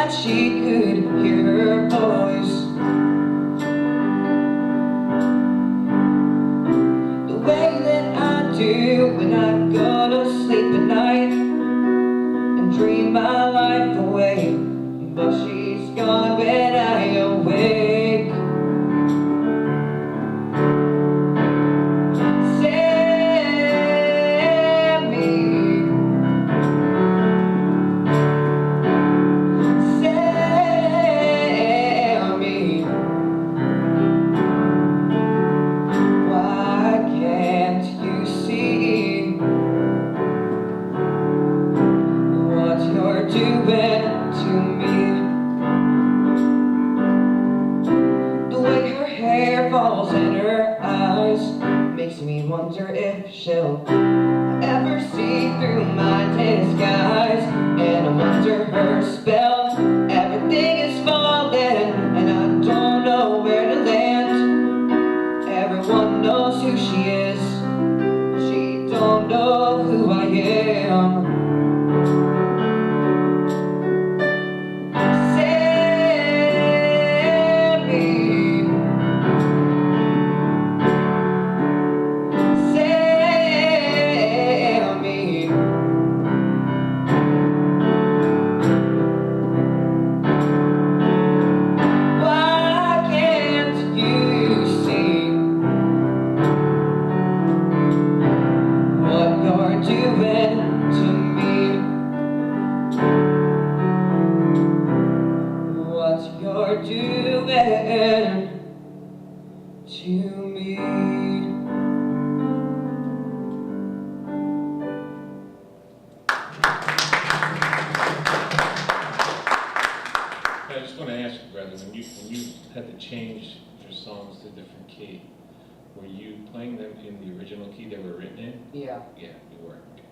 that she could hear her voice. The way that I do when I go to sleep at night and dream my life away, but she's gone when I awake. Falls in her eyes makes me wonder if she'll ever see through my disguise. And I wonder her spell, everything is falling and I don't know where to land. Everyone knows who she is, she don't know who I am. Had to change your songs to a different key. Were you playing them in the original key they were written in? Yeah. Yeah, you were. Okay.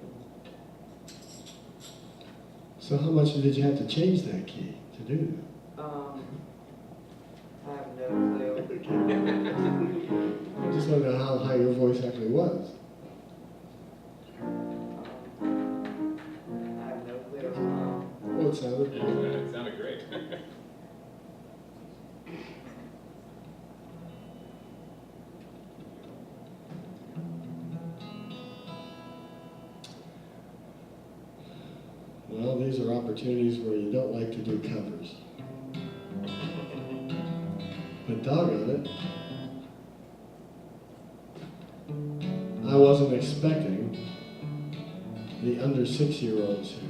So how much did you have to change that key to do I have no clue. that? I just want to know how high your voice actually was. I have no clue. Well, it sounded Yeah, good. it sounded great. Well, these are opportunities where you don't like to do covers. But doggone it, I wasn't expecting the under 6-year-olds here.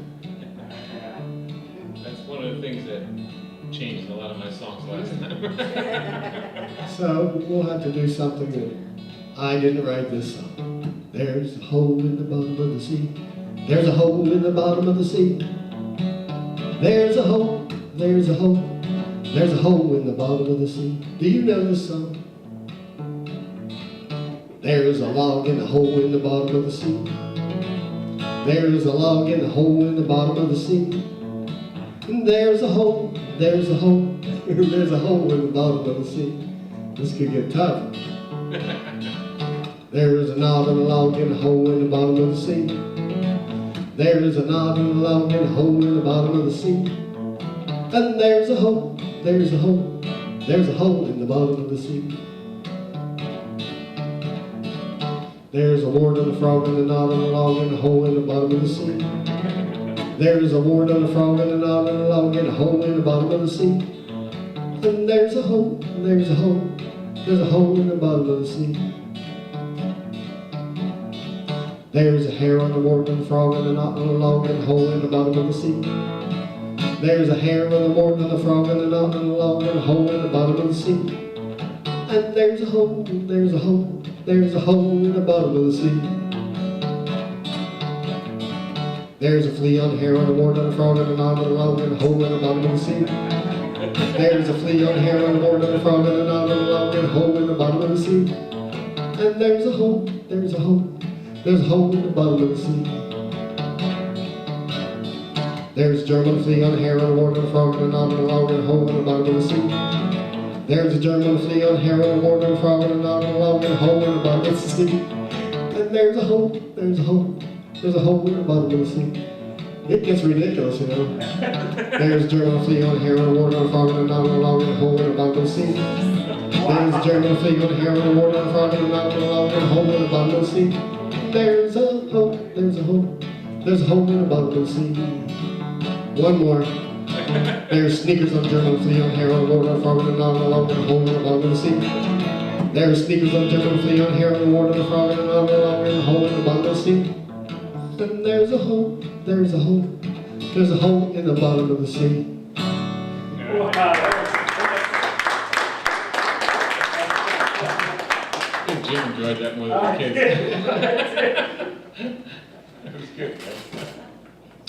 That's one of the things that changed a lot of my songs last time. So we'll have to do something that I didn't write this song. There's a hole in the bottom of the sea. There's a hole in the bottom of the sea. There's a hole, there's a hole, there's a hole in the bottom of the sea. Do you know this song? There's a log in the hole in the bottom of the sea. There's a log in the hole in the bottom of the sea. And there's a hole, there's a hole, there's a hole in the bottom of the sea. This could get tough. There's a knot in a log in the hole in the bottom of the sea. There's a knot in a log in a hole in the bottom of the sea. And there's a hole, there's a hole, there's a hole in the bottom of the sea. There's a wart on the frog and a knot on a log in a hole in the bottom of the sea. There's a wart on the frog and a knot on a log in a hole in the bottom of the sea. And there's a hole, there's a hole, there's a hole in the bottom of the sea. There's a hair on the wart on the frog and a knot on a log and a hole in the bottom of the sea. There's a hair on the wart on the frog and a knot on a log and a hole in the bottom of the sea. And there's a hole, there's a hole, there's a hole in the bottom of the sea. There's a flea on the hair on the wart on the frog and a knot on a log and a hole in the bottom of the sea. There's a flea on the hair on the wart on the frog and a knot on a log and a hole in the bottom of the sea. And there's a hole, there's a hole, there's a hole in the bottom of the sea. There's a German flea on the hair on the wart on the frog and a knot on a log and a hole in the bottom of the sea. There's a German flea on the hair on the wart on the frog and a knot on a log and a hole in the bottom of the sea. And there's a hole, there's a hole, there's a hole in the bottom of the sea. It gets ridiculous, you know. There's German flea on heroin, ward on frog, and not along in a hole in the bottom of the sea. There's German flea on heroin, ward on frog, and not along in a hole in the bottom of the sea. There's a hole, there's a hole, there's a hole in the bottom of the sea. One more. There's sneakers on German flea on heroin, ward on frog, and not along in a hole in the bottom of the sea. There's sneakers on German flea on heroin, ward on frog, and not along in a hole in the bottom of the sea. Then there's a hole, there's a hole, there's a hole in the bottom of the sea. Wow. I think Jim enjoyed that more than the kids. That was good, man.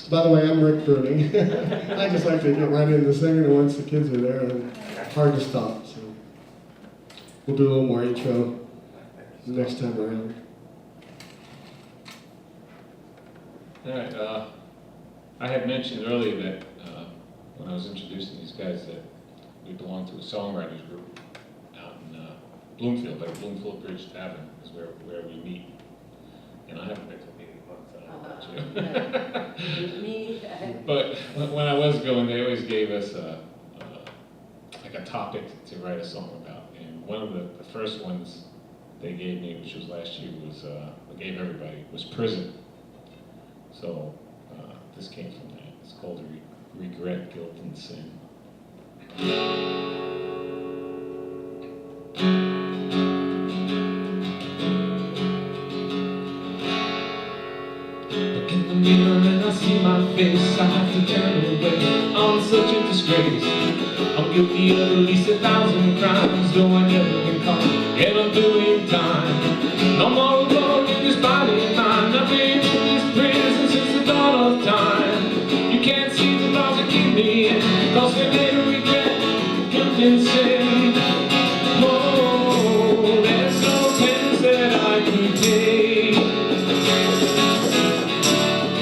By the way, I'm Rick Bruening. I just like to get right into singing, and once the kids are there, it's hard to stop. So we'll do a little more intro the next time around. All right, I had mentioned earlier that when I was introducing these guys that we belong to a songwriters group out in Bloomfield, like Bloomfield Bridge Tavern is where we meet. And I haven't been to a meeting once, I don't know about you. But when I was going, they always gave us like a topic to write a song about. And one of the first ones they gave me, which was last year, was, they gave everybody, was prison. So this came from that. It's called Regret, Guilt, and Sin. Look in the mirror and I see my face. I have to turn away. I'm such a disgrace. I'm guilty of at least 1,000 crimes, though I never been caught, and I'm doing time. No more alone in this body of mine. I've been in this prison since the dawn of time. You can't see the laws that keep me in, cause they made a regret, guilt and sin. Oh, there's no penance that I could pay,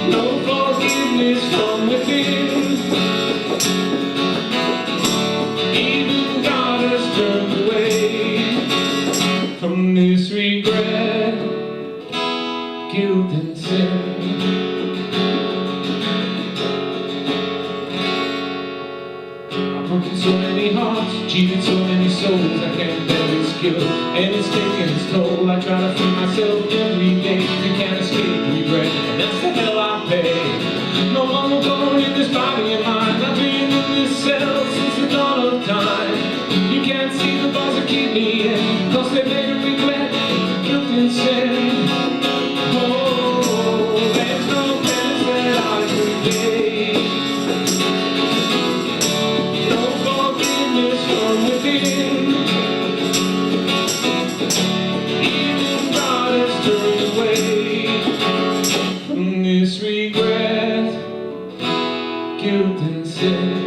no forgiveness from within. Even God has turned away from this regret, guilt and sin. I've broken so many hearts, cheated so many souls, I can't bear this guilt, and it's taking its toll. I try to free myself every day, you can't escape regret, and that's the hell I pay. No longer going in this body of mine. I've been in this cell since the dawn of time. You can't see the bars that keep me in, cause they made a regret, guilt and sin. Oh, there's no penance that I could pay, no forgiveness from within. Even God has turned away from this regret, guilt and sin.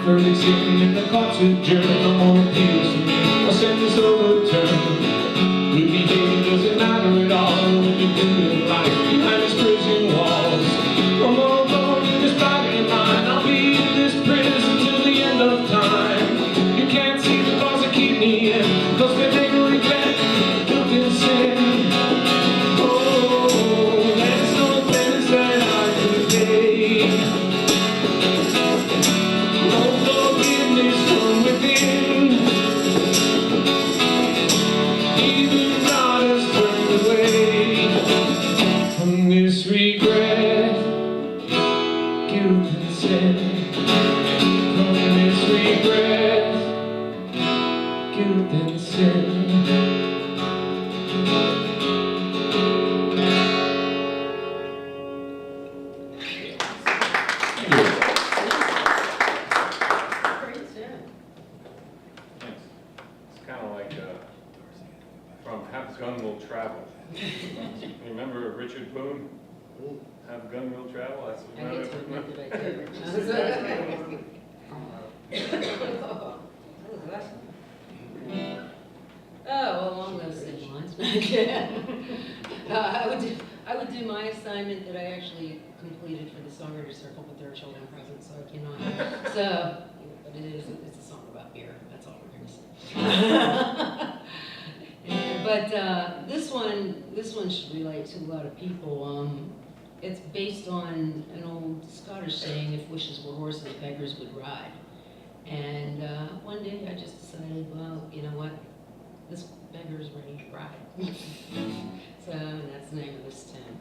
Verdict's in and the courts adjourn. No more appeals for me, I'll send this overturned. Good behavior doesn't matter at all when you're doing life behind these prison walls. No more alone in this body of mine. I'll be in this prison till the end of time. You can't see the bars that keep me in, cause they make me regret, guilt and sin. Oh, there's no penance that I could pay, no forgiveness from within. Even God has turned away from this regret, guilt and sin. From this regret, guilt and sin. It's kind of like from Have Gun Will Travel. You remember Richard Boone? Have Gun Will Travel? That's Oh, a long assignment that I actually completed for the Songwriter Circle, but there are children present, so I cannot. So, but it's a song about beer. That's all we're gonna say. But this one should relate to a lot of people. It's based on an old Scottish saying, "If wishes were horses, beggars would ride." And one day I just decided, well, you know what? This beggar's ready to ride. So that's the name of this tune.